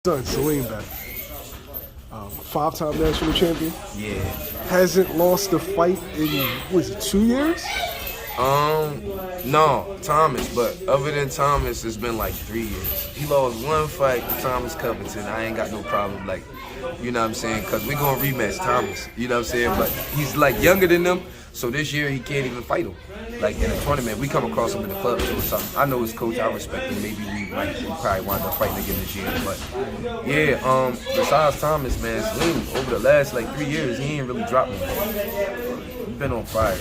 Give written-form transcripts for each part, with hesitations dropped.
son, Salim Bey, five-time national champion. Yeah. Hasn't lost a fight in, was it 2 years? No, Thomas, but other than Thomas, it's been like 3 years. He lost one fight to Thomas Covington. I ain't got no problem, like, you know what I'm saying? Because we going to rematch Thomas, you know what I'm saying? But he's like younger than them, so this year he can't even fight him. Like in a tournament, we come across him in the club or something. I know his coach, I respect him. Maybe we probably wind up fighting again this year. But yeah, besides Thomas, man, Salim, over the last like 3 years, he ain't really dropped me. He's been on fire.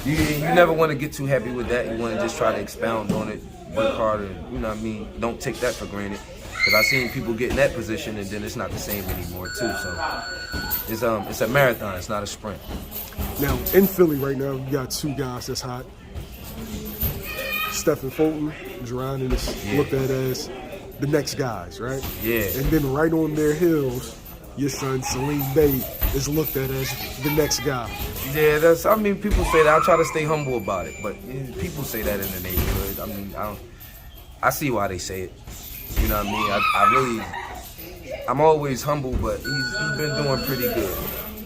You never want to get too happy with that. You want to just try to expound on it, work harder, you know what I mean? Don't take that for granted. Because I've seen people get in that position and then it's not the same anymore too. So it's a marathon, it's not a sprint. Now, in Philly right now, you got two guys that's hot. Stephen Fulton, Jerron, and it's looked at as the next guys, right? Yeah. And then right on their heels, your son, Salim Bey, is looked at as the next guy. Yeah, I mean, people say that. I try to stay humble about it, but people say that in the neighborhood. I mean, I see why they say it. You know what I mean? I'm always humble, but he's been doing pretty good.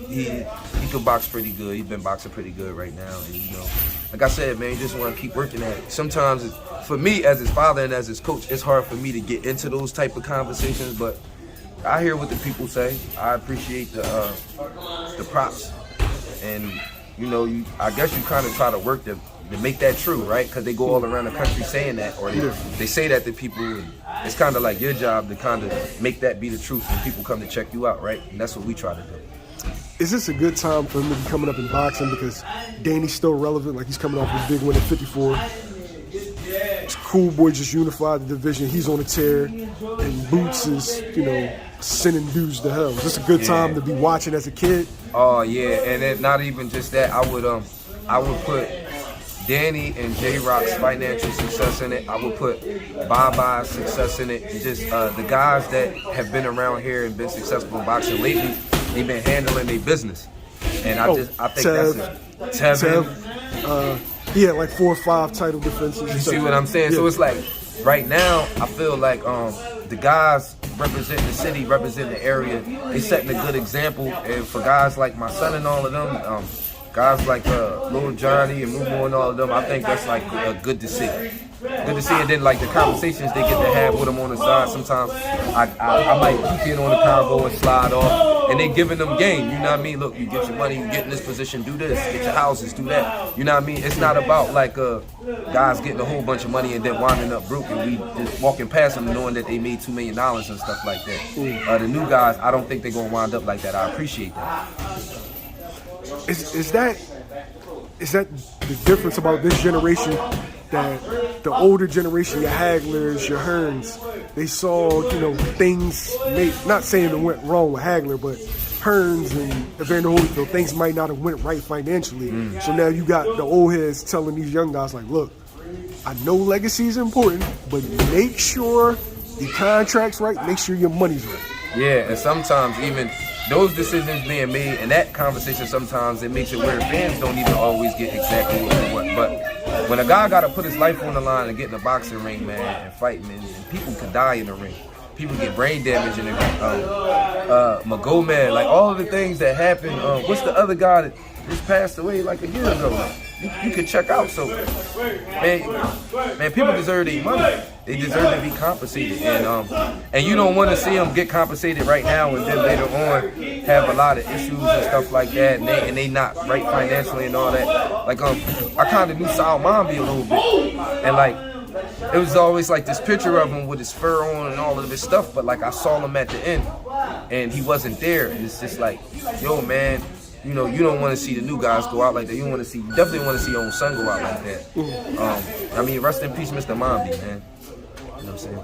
He could box pretty good. He's been boxing pretty good right now. And, you know, like I said, man, you just want to keep working at it. Sometimes, for me, as his father and as his coach, it's hard for me to get into those type of conversations, but I hear what the people say. I appreciate the props. And, you know, I guess you kind of try to work to make that true, right? Because they go all around the country saying that, or they say that to people. And it's kind of like your job to kind of make that be the truth when people come to check you out, right? And that's what we try to do. Is this a good time for him to be coming up in boxing because Danny's still relevant? Like, he's coming off his big win at 54. It's Cool Boy just unified the division. He's on a tear, and Boots is, you know, sending dudes to hell. Is this a good time to be watching as a kid? Oh yeah, and then not even just that. I would put Danny and J-Rock's financial success in it. I would put Bye-Bye's success in it. And just the guys that have been around here and been successful in boxing lately, they've been handling their business. And I think Tev, that's it. Tevin. He had like 4 or 5 title defenses. You see what I'm saying? Yeah. So it's like, right now, I feel like the guys representing the city, representing the area, they setting a good example. And for guys like my son and all of them, guys like Lil Johnny and Mumu and all of them, I think that's like good to see. Good to see, and then like the conversations they get to have with them on the side. Sometimes I might peek in on the convo and slide off, and they giving them game. You know what I mean? Look, you get your money, you get in this position, do this, get your houses, do that. You know what I mean? It's not about like guys getting a whole bunch of money and then winding up broke, and we just walking past them knowing that they made $2 million and stuff like that. The new guys, I don't think they're gonna wind up like that. I appreciate that. Is that the difference about this generation? That the older generation, your Haglers, your Hearns, they saw, you know, things, not saying it went wrong with Hagler, but Hearns and Evander Holyfield, things might not have went right financially. So now you got the old heads telling these young guys, like, look, I know legacy is important, but make sure your contract's right, make sure your money's right. Yeah, and sometimes even those decisions being made and that conversation, sometimes it makes it where fans don't even always get exactly what they want. But when a guy got to put his life on the line and get in a boxing ring, man, and fight, man, and people could die in the ring. People get brain damage in the ring. Magomed, like all of the things that happen. What's the other guy that just passed away like a year ago? You could check out. So, man, people deserve their money. They deserve to be compensated, and you don't want to see them get compensated right now, and then later on have a lot of issues and stuff like that, and they not right financially and all that. Like I kind of knew Salim Bey a little bit, and like it was always like this picture of him with his fur on and all of this stuff, but like I saw him at the end, and he wasn't there, and it's just like, yo, man. You know, you don't want to see the new guys go out like that. You definitely want to see your own son go out like that. I mean, rest in peace, Mr. Mambi, man. You know what I'm saying?